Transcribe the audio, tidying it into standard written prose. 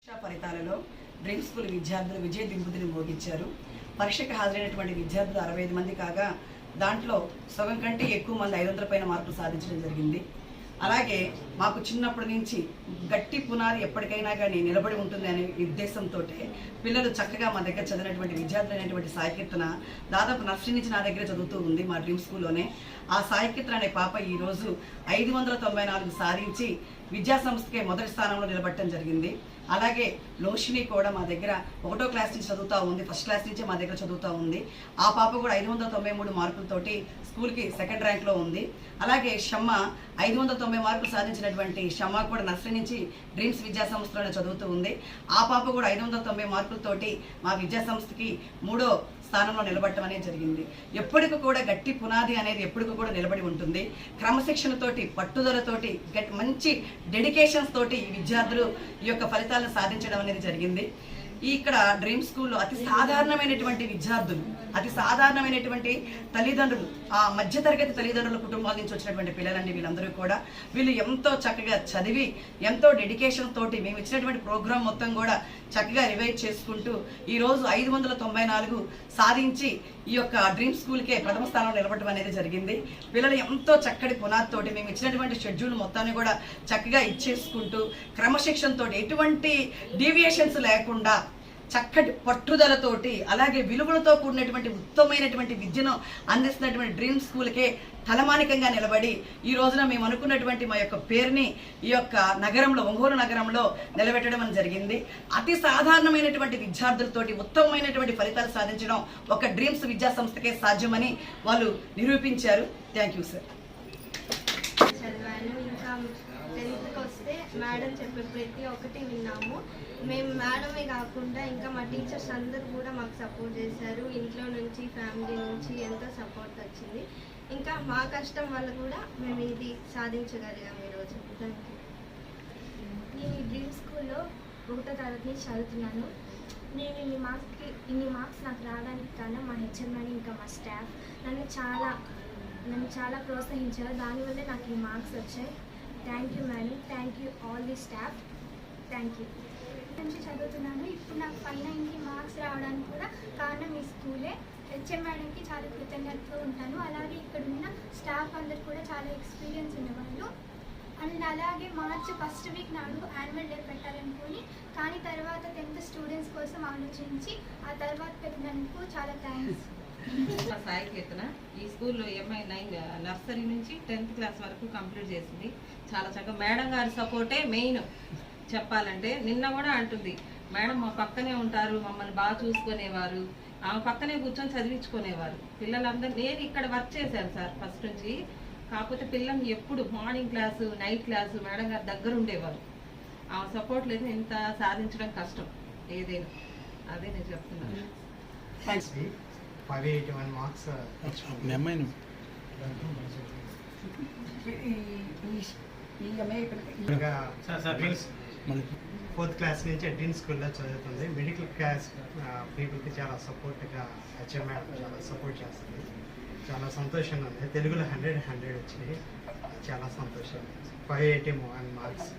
ఫలితాలలో dream school విద్యార్థులు విజయ దింపుదిని మోగించారు. పరీక్షకు హాజరైనటువంటి విద్యార్థులు 65 మంది కాగా దాంట్లో సగం కంటే ఎక్కువ మంది 500 పైన మార్కులు సాధించడం జరిగింది. అలాగే మాకు చిన్నప్పటి నుంచి గట్టి పునాది ఎప్పటికైనా కానీ నిలబడి ఉంటుంది అనే ఉద్దేశంతో పిల్లలు చక్కగా మా దగ్గర చదివినటువంటి విద్యార్థులు అనేటువంటి సాయికీర్తన దాదాపు నర్సరీ నుంచి నా దగ్గర చదువుతూ ఉంది మా డ్రీమ్ స్కూల్లోనే. ఆ సాయికీర్తన అనే పాప ఈరోజు 594 సాధించి విద్యా సంస్థకే మొదటి స్థానంలో నిలబడటం జరిగింది. అలాగే లోషిని కూడా మా దగ్గర 1వ క్లాస్ నుంచి చదువుతూ ఉంది, ఫస్ట్ క్లాస్ నుంచే మా దగ్గర చదువుతూ ఉంది. ఆ పాప కూడా 593 మార్కులతోటి స్కూల్కి సెకండ్ ర్యాంక్లో ఉంది. అలాగే షమ్మ 590 మార్కులు సాధించినటువంటి షమ్మ కూడా నర్సరీ నుంచి డ్రీమ్స్ విద్యా సంస్థలోనే చదువుతూ ఉంది. ఆ పాప కూడా 590 మార్కులతోటి మా విద్యా సంస్థకి 3వ స్థానంలో నిలబడటం అనేది జరిగింది. ఎప్పటికీ కూడా గట్టి పునాది అనేది ఎప్పటికీ కూడా నిలబడి ఉంటుంది. క్రమశిక్షణతోటి, పట్టుదలతోటి, మంచి డెడికేషన్స్ తోటి ఈ విద్యార్థులు ఈ యొక్క ఫలితాలను సాధించడం అనేది జరిగింది. ఇక్కడ డ్రీమ్ స్కూల్లో అతి సాధారణమైనటువంటి విద్యార్థులు, అతి సాధారణమైనటువంటి తల్లిదండ్రులు, ఆ మధ్యతరగతి తల్లిదండ్రుల కుటుంబాల నుంచి వచ్చినటువంటి పిల్లలండి వీళ్ళందరూ కూడా. వీళ్ళు ఎంతో చక్కగా చదివి ఎంతో డెడికేషన్ తోటి మేము ఇచ్చినటువంటి ప్రోగ్రాం మొత్తం కూడా చక్కగా రివైజ్ చేసుకుంటూ ఈరోజు 594 సాధించి ఈ యొక్క డ్రీమ్ స్కూల్కే ప్రథమ స్థానంలో నిలబడటం అనేది జరిగింది. పిల్లలు ఎంతో చక్కటి పునాదితోటి మేము ఇచ్చినటువంటి షెడ్యూల్ మొత్తాన్ని కూడా చక్కగా ఇచ్చేసుకుంటూ క్రమశిక్షణతో ఎటువంటి డీవియేషన్స్ లేకుండా చక్కటి పట్టుదలతోటి అలాగే విలువలతో కూడినటువంటి ఉత్తమమైనటువంటి విద్యను అందిస్తున్నటువంటి డ్రీమ్ స్కూల్కే తలమానికంగా నిలబడి ఈ రోజున మేము అనుకున్నటువంటి మా యొక్క పేరుని ఈ యొక్క నగరంలో, ఒంగోలు నగరంలో నిలబెట్టడం అని జరిగింది. అతి సాధారణమైనటువంటి విద్యార్థులతోటి ఉత్తమమైనటువంటి ఫలితాలు సాధించడం ఒక డ్రీమ్స్ విద్యా సంస్థకే సాధ్యమని వాళ్ళు నిరూపించారు. Thank you sir. ఇంకా 10th వస్తే మేడం చెప్పే ప్రతి ఒక్కటి విన్నాము. మేము మేడమే కాకుండా ఇంకా మా టీచర్స్ అందరూ కూడా మాకు సపోర్ట్ చేశారు. ఇంట్లో నుంచి, ఫ్యామిలీ నుంచి ఎంతో సపోర్ట్ వచ్చింది. ఇంకా మా కష్టం వల్ల కూడా మేము ఇది సాధించగలిగాం ఈరోజు. Thank you. నేను ఈ డ్రీమ్ స్కూల్లో 1వ తరగతి నుంచి చదువుతున్నాను. నేను ఇన్ని మార్క్స్ నాకు రావడానికి కారణం మా హెచ్ఎం మేడం ఇంకా మా స్టాఫ్ నన్ను చాలా ప్రోత్సహించారు. దానివల్లే నాకు ఈ మార్క్స్ వచ్చాయి. Thank you madam, thank you all the staff, thank you. నుంచి చదువుతున్నాను. ఇప్పుడు నాకు 590 మార్క్స్ రావడానికి కూడా కారణం ఈ స్కూలే. హెచ్ఎం మేడంకి చాలా కృతజ్ఞతతో ఉంటాను. అలాగే ఇక్కడ ఉన్న స్టాఫ్ అందరు కూడా చాలా ఎక్స్పీరియన్స్ ఉన్నవాళ్ళు. అండ్ అలాగే మార్చ్ ఫస్ట్ వీక్ నాడు యాన్యువల్ డే పెట్టాలనుకుని, కానీ తర్వాత 10th స్టూడెంట్స్ కోసం ఆలోచించి ఆ తర్వాత పెట్టినందుకు చాలా థ్యాంక్స్. సాయికీర్తన ఈ స్కూల్లో ఎంఐ నర్సరీ నుంచి 10th క్లాస్ వరకు కంప్లీట్ చేసింది. చాలా చక్కగా మేడం గారి సపోర్టే మెయిన్ చెప్పాలంటే. నిన్న కూడా అంటుంది, మేడం మా పక్కనే ఉంటారు, మమ్మల్ని బాగా చూసుకునేవారు, ఆమె పక్కనే కూర్చొని చదివించుకునేవారు పిల్లలందరూ. నేను ఇక్కడ వర్క్ చేశాను సార్ ఫస్ట్ నుంచి. కాకపోతే పిల్లలు ఎప్పుడు morning class, night class madam గారి దగ్గర ఉండేవారు. ఆమె సపోర్ట్ లేదు ఇంత సాధించడం కష్టం ఏదైనా. అదే నేను చెప్తున్నాను. 581 మార్క్స్ ఫోర్త్ క్లాస్ నుంచి డ్రీమ్ స్కూల్లో చదువుతుంది. మిడిల్ క్లాస్ పీపుల్కి చాలా సపోర్ట్గా హెచ్ఎం మేడం చాలా సపోర్ట్ చేస్తుంది. చాలా సంతోషంగా ఉంది. తెలుగులో 100 వచ్చినాయి. చాలా సంతోషం. 581 మార్క్స్.